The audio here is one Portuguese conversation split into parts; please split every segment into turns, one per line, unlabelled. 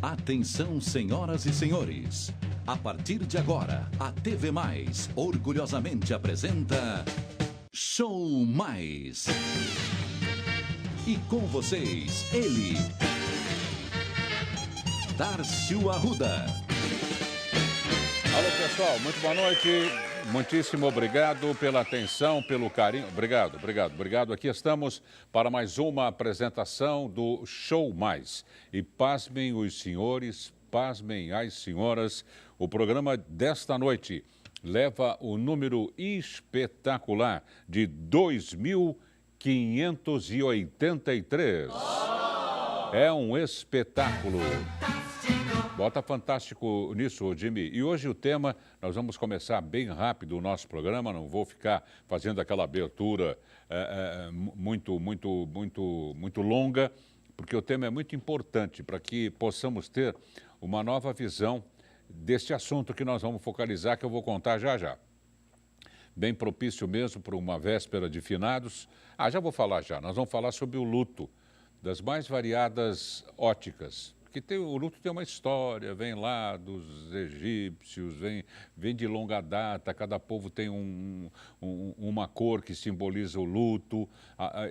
Atenção, senhoras e senhores. A partir de agora, a TV Mais orgulhosamente apresenta Show Mais. E com vocês, ele, Darcio Arruda.
Alô, pessoal, muito boa noite. Muitíssimo obrigado pela atenção, pelo carinho. Obrigado. Aqui estamos para mais uma apresentação do Show Mais. E pasmem os senhores, pasmem as senhoras, o programa desta noite leva o número espetacular de 2.583. É um espetáculo. Bota fantástico nisso, Jimmy. E hoje o tema, nós vamos começar bem rápido o nosso programa, não vou ficar fazendo aquela abertura muito longa, porque o tema é muito importante para que possamos ter uma nova visão deste assunto que nós vamos focalizar, que eu vou contar já já. Bem propício mesmo para uma véspera de finados. Já vou falar já. Nós vamos falar sobre o luto, das mais variadas óticas. Porque o luto tem uma história, vem lá dos egípcios, vem de longa data, cada povo tem uma cor que simboliza o luto,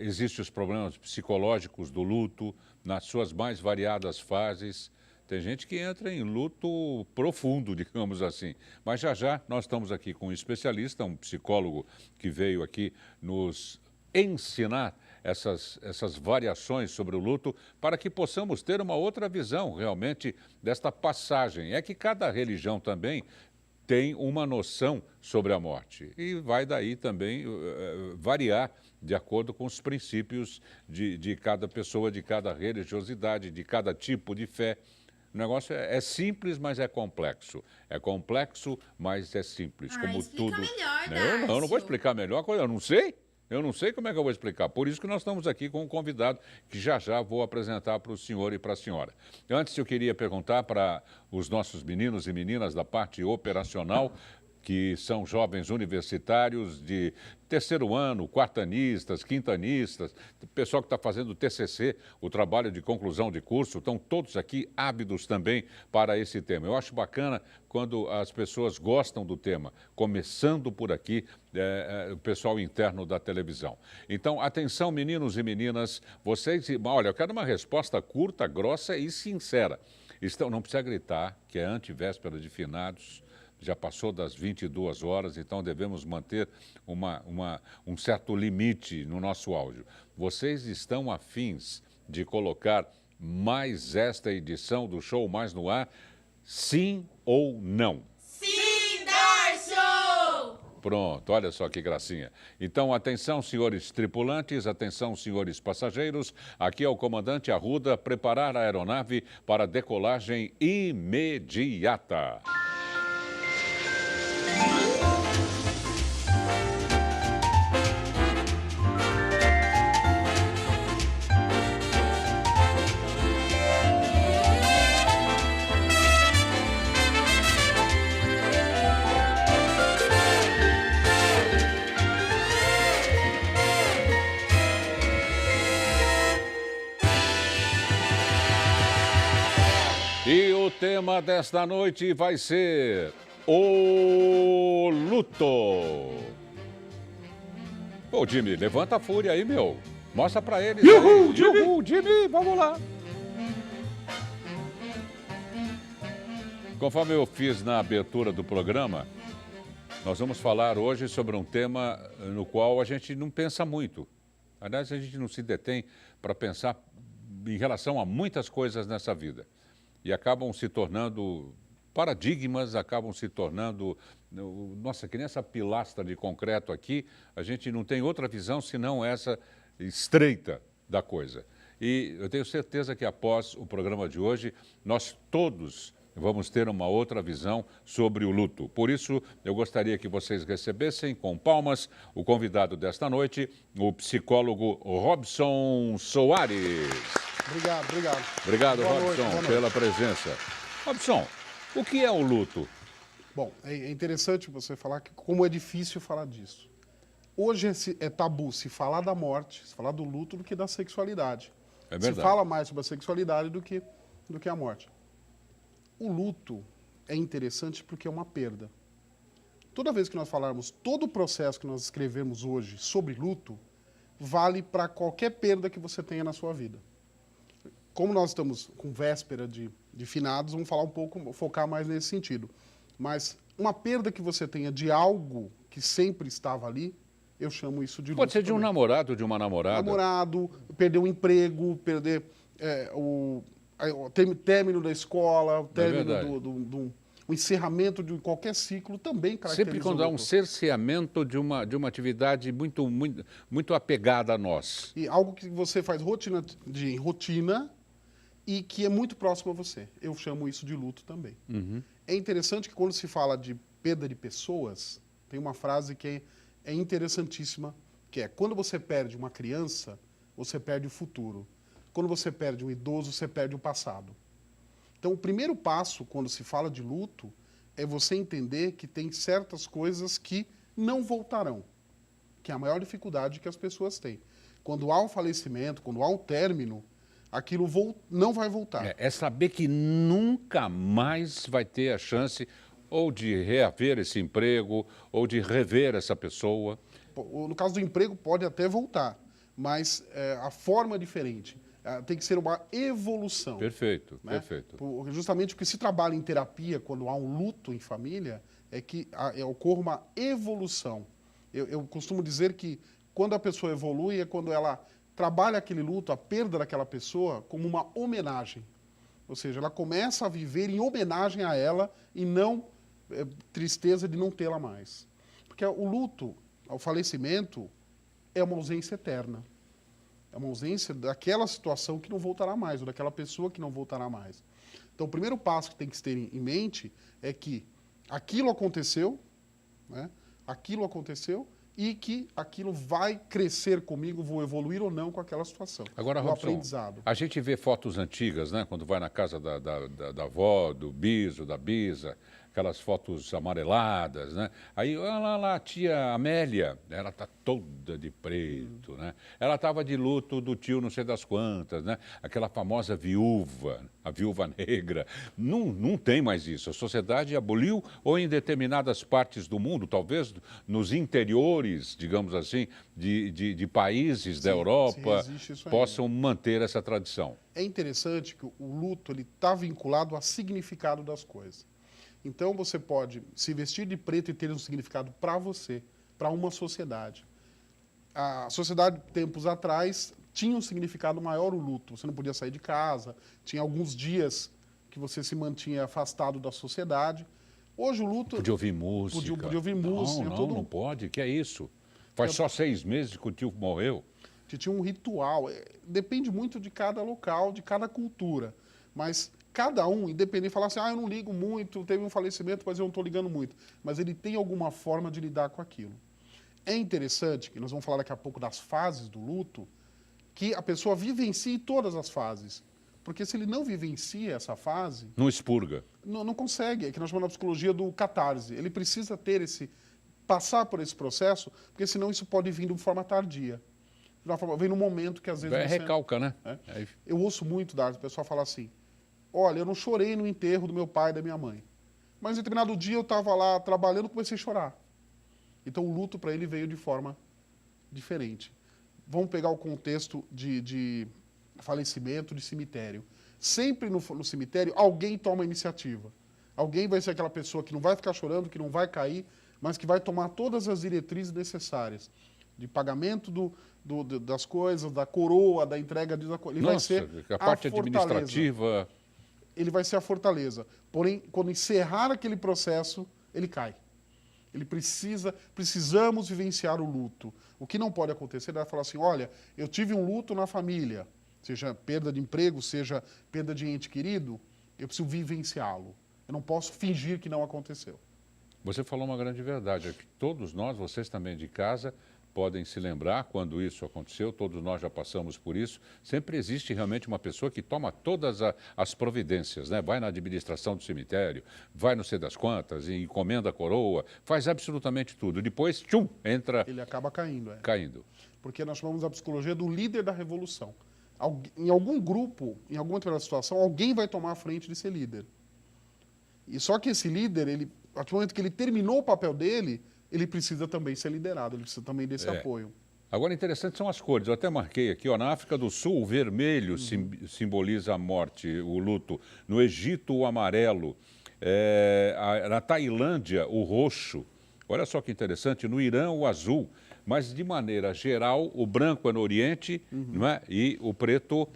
existem os problemas psicológicos do luto, nas suas mais variadas fases. Tem gente que entra em luto profundo, digamos assim. Mas já nós estamos aqui com um especialista, um psicólogo que veio aqui nos ensinar essas variações sobre o luto para que possamos ter uma outra visão realmente desta passagem. É que cada religião também tem uma noção sobre a morte e vai daí também variar de acordo com os princípios de cada pessoa, de cada religiosidade, de cada tipo de fé. O negócio é simples, mas é complexo. É complexo, mas é simples. Como tudo.
Melhor,
eu não vou explicar melhor, eu não sei. Eu não sei como é que eu vou explicar. Por isso que nós estamos aqui com um convidado que já vou apresentar para o senhor e para a senhora. Antes, eu queria perguntar para os nossos meninos e meninas da parte operacional, que são jovens universitários de terceiro ano, quartanistas, quintanistas, pessoal que está fazendo o TCC, o trabalho de conclusão de curso, estão todos aqui ávidos também para esse tema. Eu acho bacana quando as pessoas gostam do tema, começando por aqui, o pessoal interno da televisão. Então, atenção, meninos e meninas, vocês... Olha, eu quero uma resposta curta, grossa e sincera. Não precisa gritar, que é antivéspera de finados. Já passou das 22 horas, então devemos manter um certo limite no nosso áudio. Vocês estão afins de colocar mais esta edição do Show Mais no ar? Sim ou não?
Sim, Darcio!
Pronto, olha só que gracinha. Então, atenção, senhores tripulantes, atenção, senhores passageiros. Aqui é o comandante Arruda, preparar a aeronave para decolagem imediata. E o tema desta noite vai ser o luto. Ô, Jimmy, levanta a fúria aí, meu. Mostra pra eles. Uhul, Jimmy, vamos lá. Conforme eu fiz na abertura do programa, nós vamos falar hoje sobre um tema no qual a gente não pensa muito. Aliás, a gente não se detém para pensar em relação a muitas coisas nessa vida. E acabam se tornando paradigmas, acabam se tornando... Nossa, que nem essa pilastra de concreto aqui, a gente não tem outra visão senão essa estreita da coisa. E eu tenho certeza que após o programa de hoje, nós todos vamos ter uma outra visão sobre o luto. Por isso, eu gostaria que vocês recebessem com palmas o convidado desta noite, o psicólogo Robson Soares.
Obrigado.
Obrigado, Robson, pela presença. Robson, o que é o luto?
Bom, é interessante você falar que como é difícil falar disso. Hoje é tabu se falar da morte, se falar do luto, do que da sexualidade.
É verdade.
Se fala mais sobre a sexualidade do que a morte. O luto é interessante porque é uma perda. Toda vez que nós falarmos, todo o processo que nós escrevemos hoje sobre luto, vale para qualquer perda que você tenha na sua vida. Como nós estamos com véspera de finados, vamos falar um pouco, focar mais nesse sentido. Mas uma perda que você tenha de algo que sempre estava ali, eu chamo isso de luto.
Pode ser de um
também.
namorado, de uma namorada.
Namorado, perder o emprego, perder o término da escola, o término o encerramento de qualquer ciclo também caracteriza
Sempre quando há um
luto.
cerceamento de uma atividade muito apegada a nós.
E algo que você faz rotina e que é muito próximo a você. Eu chamo isso de luto também. É interessante que quando se fala de perda de pessoas, tem uma frase que é interessantíssima, que é: quando você perde uma criança, você perde o futuro. Quando você perde um idoso, você perde o passado. Então, o primeiro passo, quando se fala de luto, é você entender que tem certas coisas que não voltarão, que é a maior dificuldade que as pessoas têm. Quando há um falecimento, quando há um término, aquilo não vai voltar.
É saber que nunca mais vai ter a chance ou de reaver esse emprego, ou de rever essa pessoa.
No caso do emprego, pode até voltar, mas a forma é diferente. Tem que ser uma evolução.
Perfeito,
né?
perfeito.
Justamente o que se trabalha em terapia, quando há um luto em família, é que ocorra uma evolução. Eu costumo dizer que quando a pessoa evolui é quando ela trabalha aquele luto, a perda daquela pessoa, como uma homenagem. Ou seja, ela começa a viver em homenagem a ela e não tristeza de não tê-la mais. Porque o luto, o falecimento, é uma ausência eterna. É uma ausência daquela situação que não voltará mais, ou daquela pessoa que não voltará mais. Então, o primeiro passo que tem que se ter em mente é que aquilo aconteceu, né? Aquilo aconteceu, e que aquilo vai crescer comigo, vou evoluir ou não com aquela situação.
Agora,
o
Robson,
aprendizado.
a gente vê fotos antigas, né? Quando vai na casa da avó, do biso, da bisa, aquelas fotos amareladas, né? Aí, olha lá, a tia Amélia, ela está toda de preto, né? Ela estava de luto do tio não sei das quantas, né? Aquela famosa viúva, a viúva negra. Não tem mais isso. A sociedade aboliu, ou em determinadas partes do mundo, talvez nos interiores, digamos assim, de países da Europa, possam manter essa tradição.
É interessante que o luto está vinculado a significado das coisas. Então, você pode se vestir de preto e ter um significado para você, para uma sociedade. A sociedade, tempos atrás, tinha um significado maior o luto. Você não podia sair de casa, tinha alguns dias que você se mantinha afastado da sociedade. Hoje o luto...
Podia ouvir música.
Podia ouvir música.
Não pode, que é isso? Faz só 6 meses que o tio morreu.
Tinha um ritual. Depende muito de cada local, de cada cultura. Mas... cada um, independente, falar assim, eu não ligo muito, teve um falecimento, mas eu não estou ligando muito. Mas ele tem alguma forma de lidar com aquilo. É interessante, que nós vamos falar daqui a pouco das fases do luto, que a pessoa vivencie todas as fases. Porque se ele não vivencia essa fase...
não expurga.
Não consegue. É que nós chamamos na psicologia do catarse. Ele precisa passar por esse processo, porque senão isso pode vir de forma tardia. Vem num momento que às vezes...
recalca, né?
Eu ouço muito o pessoal falar assim, olha, eu não chorei no enterro do meu pai e da minha mãe. Mas em determinado dia eu estava lá trabalhando e comecei a chorar. Então o luto para ele veio de forma diferente. Vamos pegar o contexto de falecimento, de cemitério. Sempre no cemitério alguém toma a iniciativa. Alguém vai ser aquela pessoa que não vai ficar chorando, que não vai cair, mas que vai tomar todas as diretrizes necessárias. De pagamento das coisas, da coroa, da entrega de... Ele vai ser
a parte administrativa...
ele vai ser a fortaleza. Porém, quando encerrar aquele processo, ele cai. Precisamos vivenciar o luto. O que não pode acontecer é falar assim, olha, eu tive um luto na família, seja perda de emprego, seja perda de ente querido, eu preciso vivenciá-lo. Eu não posso fingir que não aconteceu.
Você falou uma grande verdade, é que todos nós, vocês também de casa, podem se lembrar quando isso aconteceu, todos nós já passamos por isso. Sempre existe realmente uma pessoa que toma todas as providências, né? Vai na administração do cemitério, vai não sei das quantas, encomenda a coroa, faz absolutamente tudo. Depois, tchum, entra...
ele acaba caindo.
Caindo.
Porque nós chamamos a psicologia do líder da revolução. Em algum grupo, em alguma determinada situação, alguém vai tomar a frente de ser líder. E só que esse líder, a partir do momento que ele terminou o papel dele, ele precisa também ser liderado, ele precisa também desse apoio.
Agora, interessante são as cores. Eu até marquei aqui, ó, na África do Sul, o vermelho simboliza a morte, o luto. No Egito, o amarelo. Na Tailândia, o roxo. Olha só que interessante, no Irã, o azul. Mas, de maneira geral, o branco é no Oriente, não é? E o preto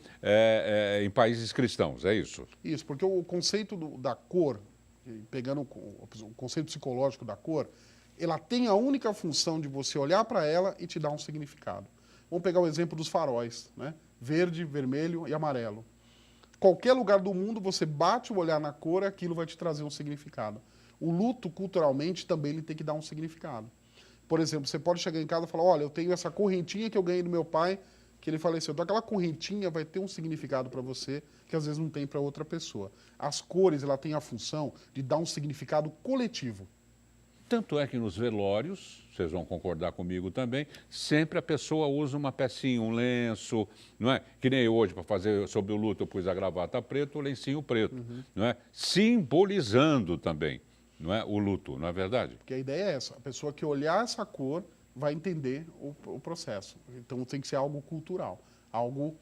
em países cristãos, é isso?
Isso, porque o conceito da cor, pegando o conceito psicológico da cor, ela tem a única função de você olhar para ela e te dar um significado. Vamos pegar o exemplo dos faróis, né? Verde, vermelho e amarelo. Qualquer lugar do mundo, você bate o olhar na cor e aquilo vai te trazer um significado. O luto, culturalmente, também ele tem que dar um significado. Por exemplo, você pode chegar em casa e falar, olha, eu tenho essa correntinha que eu ganhei do meu pai, que ele faleceu. Então, aquela correntinha vai ter um significado para você, que às vezes não tem para outra pessoa. As cores, ela tem a função de dar um significado coletivo.
Tanto é que nos velórios, vocês vão concordar comigo também, sempre a pessoa usa uma pecinha, um lenço, não é? Que nem hoje, para fazer sobre o luto, eu pus a gravata preta, o lencinho preto, não é? Simbolizando também, não é? O luto, não é verdade?
Porque a ideia é essa, a pessoa que olhar essa cor vai entender o processo. Então tem que ser algo cultural, algo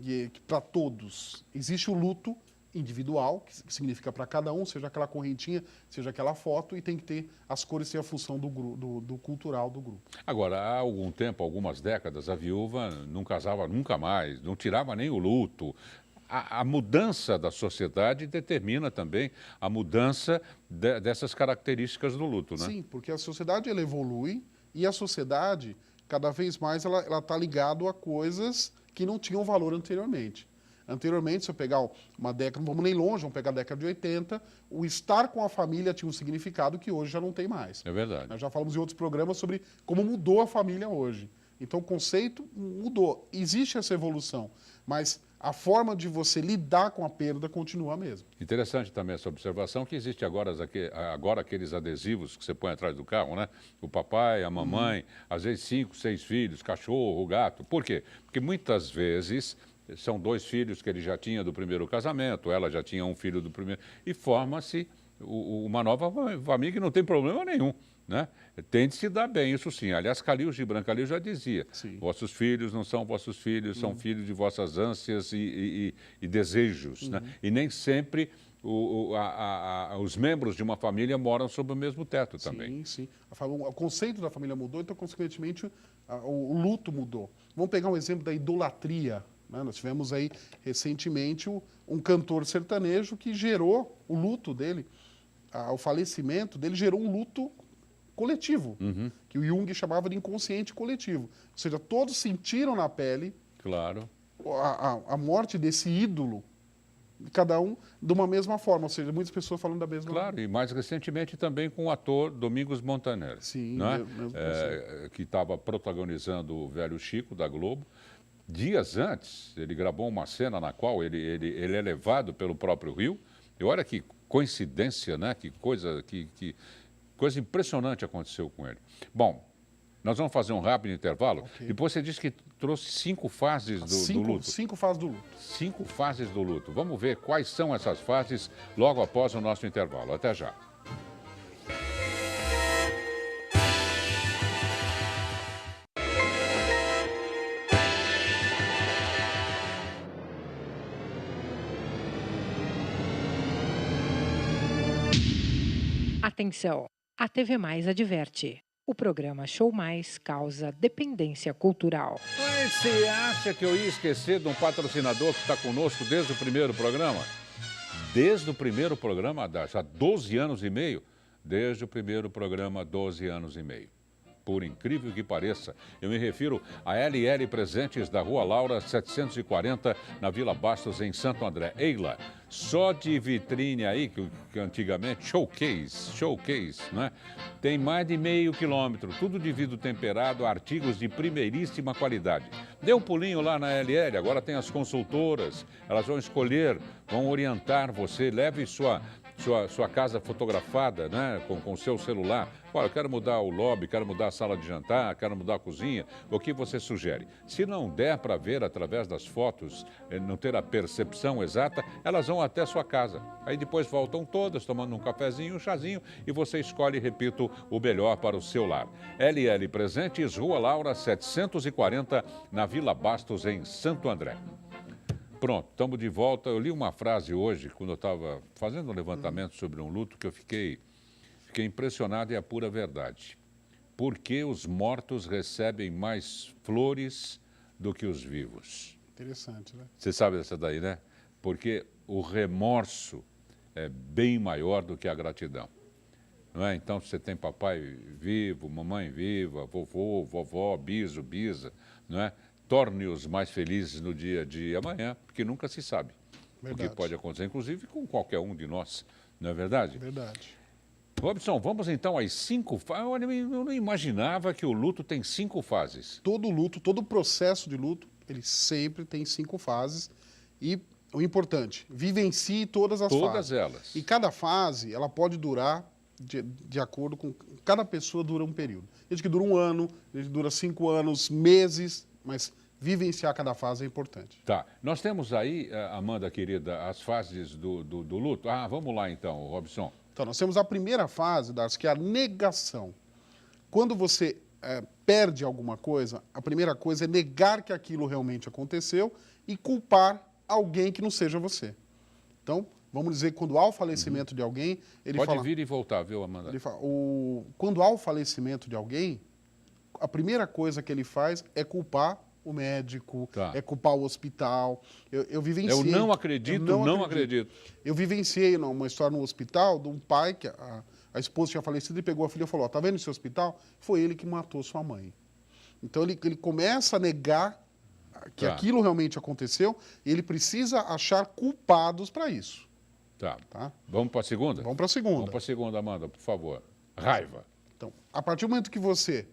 que para todos. Existe o luto individual, que significa para cada um, seja aquela correntinha, seja aquela foto, e tem que ter, as cores têm a função do cultural do grupo.
Agora, há algum tempo, algumas décadas, a viúva não casava nunca mais, não tirava nem o luto. A mudança da sociedade determina também a mudança dessas características do luto, né?
Sim, porque a sociedade ela evolui e a sociedade, cada vez mais, ela está ligada a coisas que não tinham valor anteriormente. Anteriormente, se eu pegar uma década, não vamos nem longe, vamos pegar a década de 80, o estar com a família tinha um significado que hoje já não tem mais.
É verdade.
Nós já falamos em outros programas sobre como mudou a família hoje. Então, o conceito mudou. Existe essa evolução, mas a forma de você lidar com a perda continua a mesma.
Interessante também essa observação que existe agora aqueles adesivos que você põe atrás do carro, né? O papai, a mamãe, às vezes 5, 6 filhos, cachorro, gato. Por quê? Porque muitas vezes são 2 filhos que ele já tinha do primeiro casamento, ela já tinha um filho do primeiro, e forma-se uma nova família que não tem problema nenhum, né? Tem de se dar bem, isso sim. Aliás, Khalil Gibran Khalil já dizia, sim, vossos filhos não são vossos filhos, são filhos de vossas ânsias e desejos, né? E nem sempre os membros de uma família moram sob o mesmo teto também.
Sim, sim. O conceito da família mudou, então, consequentemente, o luto mudou. Vamos pegar um exemplo da idolatria. Nós tivemos aí, recentemente, um cantor sertanejo que gerou o luto dele, o falecimento dele gerou um luto coletivo, que o Jung chamava de inconsciente coletivo. Ou seja, todos sentiram na pele,
claro,
a morte desse ídolo, cada um de uma mesma forma, ou seja, muitas pessoas falando da mesma
forma. Claro, e mais recentemente também com o ator Domingos Montaner,
sim,
né? Que estava protagonizando o Velho Chico, da Globo. Dias antes, ele gravou uma cena na qual ele é levado pelo próprio rio. E olha que coincidência, né? Que coisa impressionante aconteceu com ele. Bom, nós vamos fazer um rápido intervalo. Okay. Depois você disse que trouxe 5 fases do luto.
5 fases do luto.
5 fases do luto. Vamos ver quais são essas fases logo após o nosso intervalo. Até já.
Atenção, a TV Mais adverte. O programa Show Mais causa dependência cultural.
Mas você acha que eu ia esquecer de um patrocinador que está conosco desde o primeiro programa? Desde o primeiro programa, já 12 anos e meio? Desde o primeiro programa, 12 anos e meio. Por incrível que pareça, eu me refiro a LL Presentes da Rua Laura 740, na Vila Bastos, em Santo André. Eila, só de vitrine aí, que antigamente, showcase, né? Tem mais de meio quilômetro, tudo de vidro temperado, artigos de primeiríssima qualidade. Dê um pulinho lá na LL, agora tem as consultoras, elas vão escolher, vão orientar você, leve sua sua casa fotografada, né, com o seu celular. Olha, eu quero mudar o lobby, quero mudar a sala de jantar, quero mudar a cozinha. O que você sugere? Se não der para ver através das fotos, não ter a percepção exata, elas vão até a sua casa. Aí depois voltam todas, tomando um cafezinho, um chazinho, e você escolhe, repito, o melhor para o seu lar. LL Presentes, Rua Laura, 740, na Vila Bastos, em Santo André. Pronto, estamos de volta. Eu li uma frase hoje, quando eu estava fazendo um levantamento sobre um luto, que eu fiquei impressionado, e é a pura verdade. Por que os mortos recebem mais flores do que os vivos?
Interessante, né?
Você sabe dessa daí, né? Porque o remorso é bem maior do que a gratidão. Não é? Então, você tem papai vivo, mamãe viva, vovô, vovó, biso, bisa, não é? Torne-os mais felizes no dia de amanhã, porque nunca se sabe
Verdade.
o que pode acontecer, inclusive com qualquer um de nós, não é verdade?
Verdade.
Robson, vamos então às 5 fases. Eu não imaginava que o luto tem 5 fases.
Todo luto, todo processo de luto, ele sempre tem 5 fases. E o importante, vivencie todas as fases.
Todas elas.
E cada fase, ela pode durar de acordo com... Cada pessoa dura um período. Desde que dura 1 ano, desde que dura 5 anos, meses, mas vivenciar cada fase é importante.
Tá. Nós temos aí, Amanda querida, as fases do luto. Ah, vamos lá então, Robson.
Então, nós temos a primeira fase, Darcy, que é a negação. Quando você perde alguma coisa, a primeira coisa é negar que aquilo realmente aconteceu e culpar alguém que não seja você. Então, vamos dizer que quando há o falecimento de alguém, ele
Pode
fala...
vir e voltar, viu, Amanda?
Ele fala, quando há o falecimento de alguém, a primeira coisa que ele faz é culpar o médico,
Tá.
é culpar o hospital. Eu vivenciei...
Eu não acredito, não acredito.
Eu vivenciei uma história no hospital de um pai que a esposa tinha falecido e pegou a filha e falou, tá vendo esse hospital? Foi ele que matou sua mãe. Então ele começa a negar que
Tá.
aquilo realmente aconteceu e ele precisa achar culpados para isso.
Tá.
Tá?
Vamos para a segunda?
Vamos para a segunda.
Vamos para a segunda, Amanda, por favor. Raiva.
Então, a partir do momento que você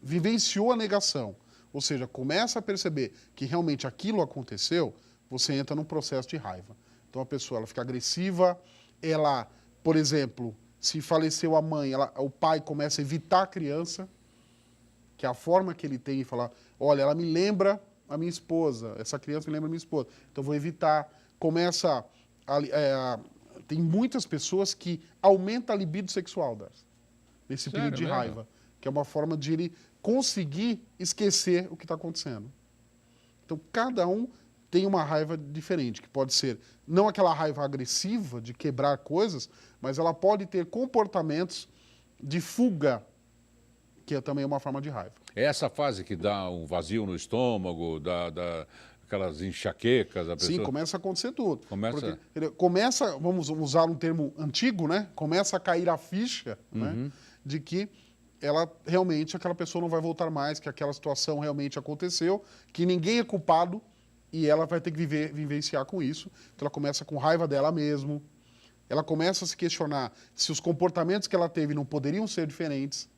vivenciou a negação, ou seja, começa a perceber que realmente aquilo aconteceu, você entra num processo de raiva. Então a pessoa ela fica agressiva, ela, por exemplo, se faleceu a mãe, o pai começa a evitar a criança, que é a forma que ele tem de falar, olha, ela me lembra a minha esposa, essa criança me lembra a minha esposa, então vou evitar. Começa tem muitas pessoas que aumenta a libido sexual, nesse
Sério
período de
mesmo?
raiva, que é uma forma de ele conseguir esquecer o que está acontecendo. Então, cada um tem uma raiva diferente, que pode ser não aquela raiva agressiva de quebrar coisas, mas ela pode ter comportamentos de fuga, que é também uma forma de raiva.
É essa fase que dá um vazio no estômago, aquelas enxaquecas, a pessoa...
Sim, começa a acontecer tudo.
Começa-
Porque começa, vamos usar um termo antigo, né? Começa a cair a ficha, né? De que realmente aquela pessoa não vai voltar mais, que aquela situação realmente aconteceu, que ninguém é culpado e ela vai ter que vivenciar com isso. Então ela começa com raiva dela mesmo, ela começa a se questionar se os comportamentos que ela teve não poderiam ser diferentes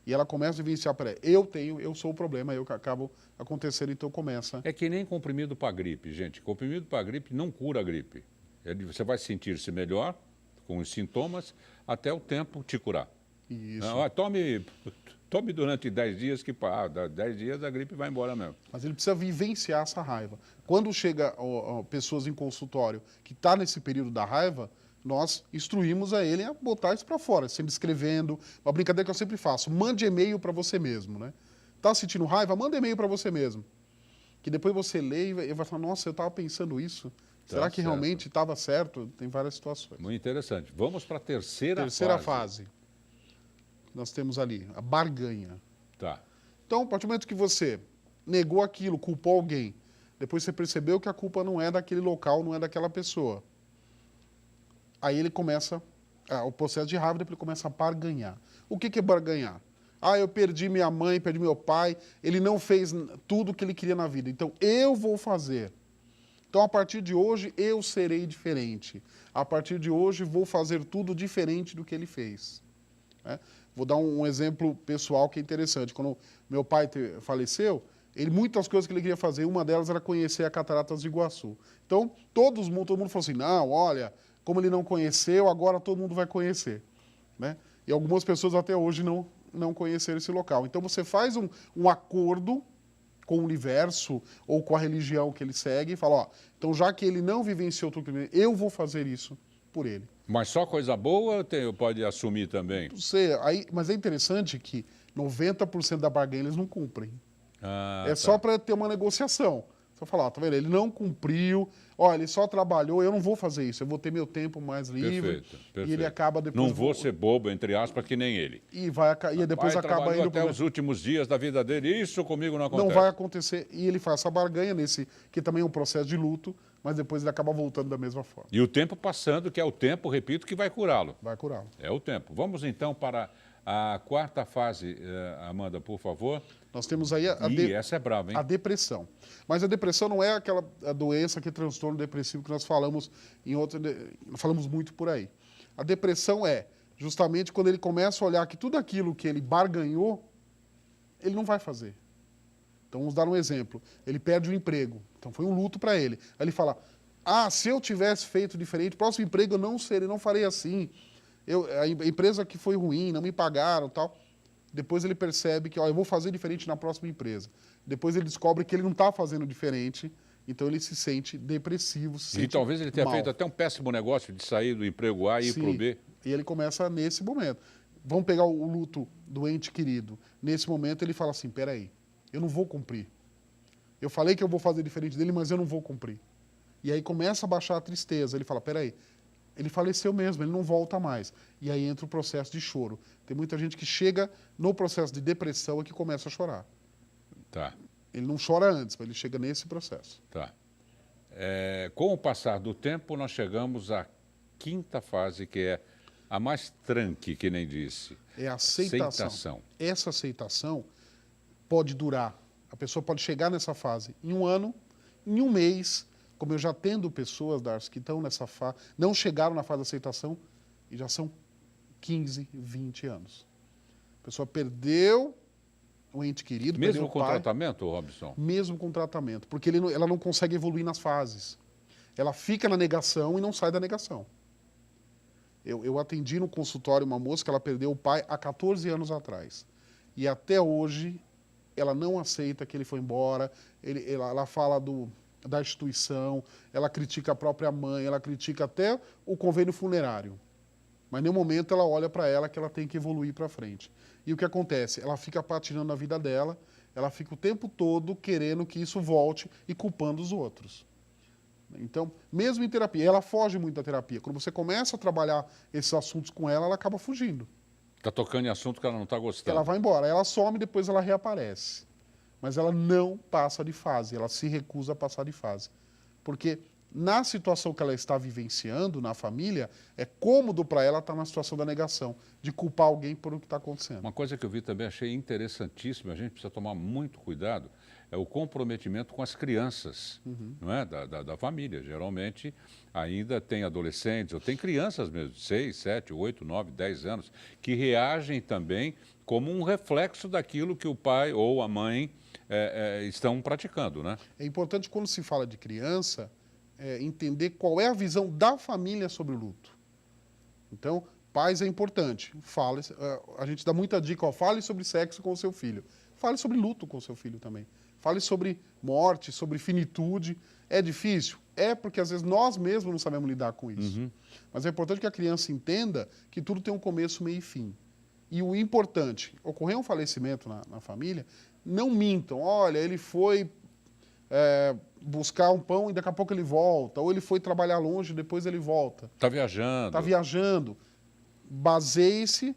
e ela começa a vivenciar, peraí, eu sou o problema, eu que acabo acontecendo, então começa.
É que nem comprimido para gripe, gente. Comprimido para gripe não cura a gripe. Você vai sentir-se melhor com os sintomas até o tempo te curar.
Isso.
Tome durante 10 dias que 10 dias a gripe vai embora mesmo.
Mas ele precisa vivenciar essa raiva. Quando chega pessoas em consultório que estão nesse período da raiva, nós instruímos a ele a botar isso para fora, sempre escrevendo. Uma brincadeira que eu sempre faço, mande e-mail para você mesmo, né? Tá sentindo raiva? Manda e-mail para você mesmo. Que depois você lê e vai falar, nossa, eu estava pensando isso. Será que
certo.
realmente estava certo? Tem várias situações.
Muito interessante. Vamos para a terceira
fase. Nós temos ali a barganha.
Tá.
Então, a partir do momento que você negou aquilo, culpou alguém, depois você percebeu que a culpa não é daquele local, não é daquela pessoa. Aí ele começa, o processo de raiva, depois ele começa a barganhar. O que é barganhar? Ah, eu perdi minha mãe, perdi meu pai, ele não fez tudo o que ele queria na vida, então eu vou fazer. Então, a partir de hoje, eu serei diferente. A partir de hoje, vou fazer tudo diferente do que ele fez. Né? Vou dar um exemplo pessoal que é interessante. Quando meu pai faleceu, muitas coisas que ele queria fazer, uma delas era conhecer a Cataratas de Iguaçu. Então, todo mundo falou assim, não, olha, Como ele não conheceu, agora todo mundo vai conhecer, né? E algumas pessoas até hoje não conheceram esse local. Então você faz um acordo com o universo ou com a religião que ele segue e fala, ó, então já que ele não vivenciou tudo, eu vou fazer isso por ele.
Mas só coisa boa pode assumir também?
Mas é interessante que 90% da barganha eles não cumprem.
Tá.
Só para ter uma negociação. Só falar, tá vendo? Ele não cumpriu, olha, ele só trabalhou, eu não vou fazer isso, eu vou ter meu tempo mais livre.
Perfeito.
E ele acaba depois...
Não vou ser bobo, entre aspas, que nem ele.
E depois acaba indo...
até os últimos dias da vida dele, isso comigo não acontece.
Não vai acontecer. E ele faz essa barganha que também é um processo de luto, mas depois ele acaba voltando da mesma forma.
E o tempo passando, que é o tempo, repito, que vai curá-lo.
Vai curá-lo.
É o tempo. Vamos então para a quarta fase, Amanda, por favor.
Nós temos aí
essa é brava, hein?
A depressão. Mas a depressão não é aquela doença que é transtorno depressivo que nós falamos falamos muito por aí. A depressão é justamente quando ele começa a olhar que tudo aquilo que ele barganhou, ele não vai fazer. Então, vamos dar um exemplo. Ele perde o emprego. Então, foi um luto para ele. Aí ele fala, se eu tivesse feito diferente, próximo emprego eu não farei assim. A empresa que foi ruim, não me pagaram, tal. Depois ele percebe que, eu vou fazer diferente na próxima empresa. Depois ele descobre que ele não está fazendo diferente, então ele se sente depressivo, se sente
talvez ele tenha
mal.
feito até um péssimo negócio de sair do emprego A e ir para o B.
E ele começa nesse momento. Vamos pegar o luto do ente querido. Nesse momento ele fala assim, peraí, eu não vou cumprir. Eu falei que eu vou fazer diferente dele, mas eu não vou cumprir. E aí começa a baixar a tristeza. Ele fala, peraí, ele faleceu mesmo, ele não volta mais. E aí entra o processo de choro. Tem muita gente que chega no processo de depressão e que começa a chorar.
Tá.
Ele não chora antes, mas ele chega nesse processo.
Tá. Com o passar do tempo, nós chegamos à quinta fase, que é a mais tranqui, que nem disse.
É a aceitação. Essa aceitação pode durar. A pessoa pode chegar nessa fase em 1 ano, em 1 mês, como eu já tendo pessoas, Darcy, que estão nessa fase, não chegaram na fase de aceitação e já são 15, 20 anos. A pessoa perdeu o ente querido,
mesmo com
pai,
tratamento, Robson?
Mesmo com tratamento, porque ela não consegue evoluir nas fases. Ela fica na negação e não sai da negação. Eu atendi no consultório uma moça que ela perdeu o pai há 14 anos atrás. E até hoje ela não aceita que ele foi embora, ela fala da instituição, ela critica a própria mãe, ela critica até o convênio funerário. Mas, em nenhum momento, ela olha para ela que ela tem que evoluir para frente. E o que acontece? Ela fica patinando na vida dela, ela fica o tempo todo querendo que isso volte e culpando os outros. Então, mesmo em terapia, ela foge muito da terapia. Quando você começa a trabalhar esses assuntos com ela, ela acaba fugindo.
Está tocando em assunto que ela não está gostando.
Ela vai embora, ela some, depois ela reaparece. Mas ela não passa de fase, ela se recusa a passar de fase. Porque na situação que ela está vivenciando, na família, é cômodo para ela estar na situação da negação, de culpar alguém por o que está acontecendo.
Uma coisa que eu vi também, achei interessantíssima, a gente precisa tomar muito cuidado, é o comprometimento com as crianças, não é? Da família. Geralmente ainda tem adolescentes, ou tem crianças mesmo, de 6, 7, 8, 9, 10 anos, que reagem também como um reflexo daquilo que o pai ou a mãe estão praticando, né?
É importante, quando se fala de criança, entender qual é a visão da família sobre o luto. Então, pais é importante. A gente dá muita dica, fale sobre sexo com o seu filho. Fale sobre luto com o seu filho também. Fale sobre morte, sobre finitude. É difícil? É, porque às vezes nós mesmos não sabemos lidar com isso. Mas é importante que a criança entenda que tudo tem um começo, meio e fim. E o importante, ocorreu um falecimento na família, não mintam. Olha, ele foi buscar um pão e daqui a pouco ele volta. Ou ele foi trabalhar longe e depois ele volta.
Está viajando.
Está viajando. Baseie-se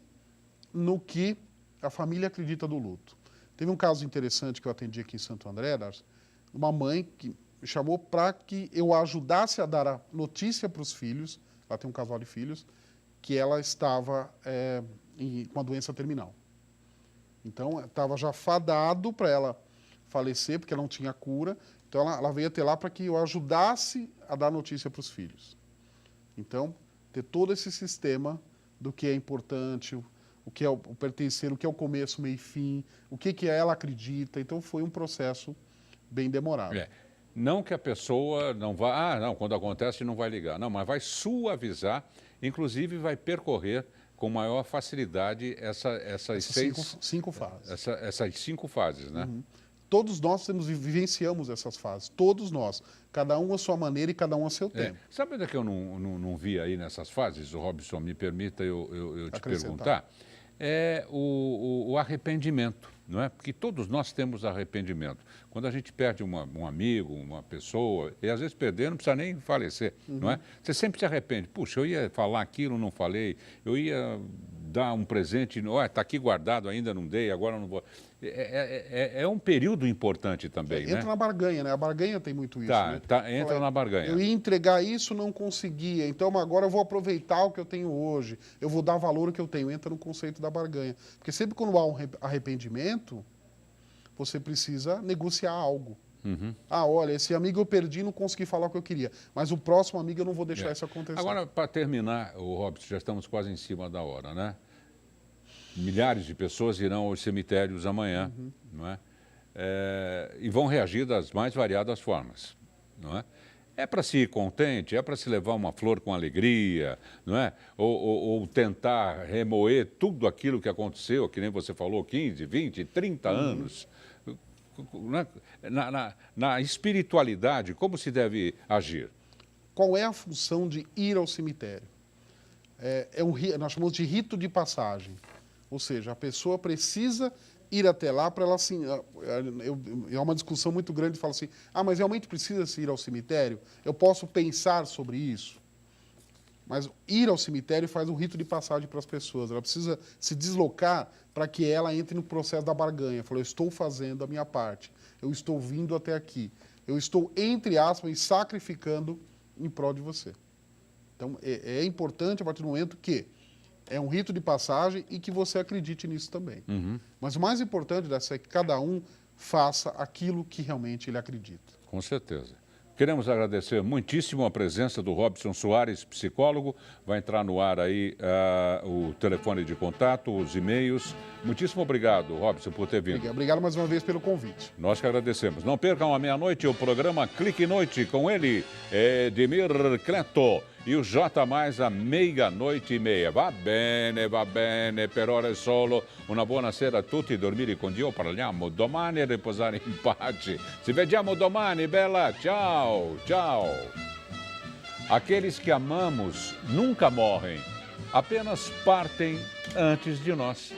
no que a família acredita do luto. Teve um caso interessante que eu atendi aqui em Santo André, uma mãe que me chamou para que eu ajudasse a dar a notícia para os filhos, ela tem um casal de filhos, que ela estava com a doença terminal. Então, estava já fadado para ela falecer, porque ela não tinha cura. Então, ela veio até lá para que eu ajudasse a dar notícia para os filhos. Então, ter todo esse sistema do que é importante, o que é o pertencer, o que é o começo, meio e fim, o que ela acredita. Então, foi um processo bem demorado.
Não que a pessoa não vá, não, quando acontece não vai ligar. Não, mas vai suavizar, inclusive vai percorrer com maior facilidade essas
cinco fases.
Essas 5 fases, né?
Todos nós vivenciamos essas fases, todos nós. Cada um à sua maneira e cada um a seu tempo.
Sabe onde é que eu não vi aí nessas fases, o Robson, me permita eu te perguntar? É o arrependimento, não é? Porque todos nós temos arrependimento. Quando a gente perde um amigo, uma pessoa, e às vezes perder não precisa nem falecer, não é? Você sempre se arrepende. Puxa, eu ia falar aquilo, não falei. Eu ia dar um presente, está aqui guardado, ainda não dei, agora não vou. É um período importante também, né?
Entra na barganha, né? A barganha tem muito isso, né?
Entra na barganha.
Eu ia entregar isso, não conseguia, então agora eu vou aproveitar o que eu tenho hoje, eu vou dar valor ao que eu tenho. Entra no conceito da barganha. Porque sempre quando há um arrependimento, você precisa negociar algo. Olha, esse amigo eu perdi, não consegui falar o que eu queria, mas o próximo amigo eu não vou deixar isso acontecer.
Agora, para terminar, o Robson, já estamos quase em cima da hora, né? Milhares de pessoas irão aos cemitérios amanhã, não é? E vão reagir das mais variadas formas, não é? É para se ir contente, é para se levar uma flor com alegria, não é? Ou tentar remoer tudo aquilo que aconteceu, que nem você falou, 15, 20, 30 anos. Na espiritualidade, como se deve agir?
Qual é a função de ir ao cemitério? Nós chamamos de rito de passagem. Ou seja, a pessoa precisa ir até lá para ela, assim... É uma discussão muito grande, fala assim, mas realmente precisa se ir ao cemitério? Eu posso pensar sobre isso? Mas ir ao cemitério faz um rito de passagem para as pessoas. Ela precisa se deslocar para que ela entre no processo da barganha. Falou, eu estou fazendo a minha parte. Eu estou vindo até aqui. Eu estou, entre aspas, sacrificando em prol de você. Então, é importante a partir do momento que é um rito de passagem e que você acredite nisso também. Mas o mais importante dessa é que cada um faça aquilo que realmente ele acredita.
Com certeza. Queremos agradecer muitíssimo a presença do Robson Soares, psicólogo. Vai entrar no ar aí o telefone de contato, os e-mails. Muitíssimo obrigado, Robson, por ter vindo.
Obrigado mais uma vez pelo convite.
Nós que agradecemos. Não percam à meia-noite o programa Clique Noite com ele, Edmir Cleto. E o J mais à 00:30. Va bene, per ora è solo. Una buona sera a tutti, dormire con Dio, parliamo domani e riposare in pace. Ci vediamo domani, bella, ciao, ciao. Aqueles que amamos nunca morrem, apenas partem antes de nós.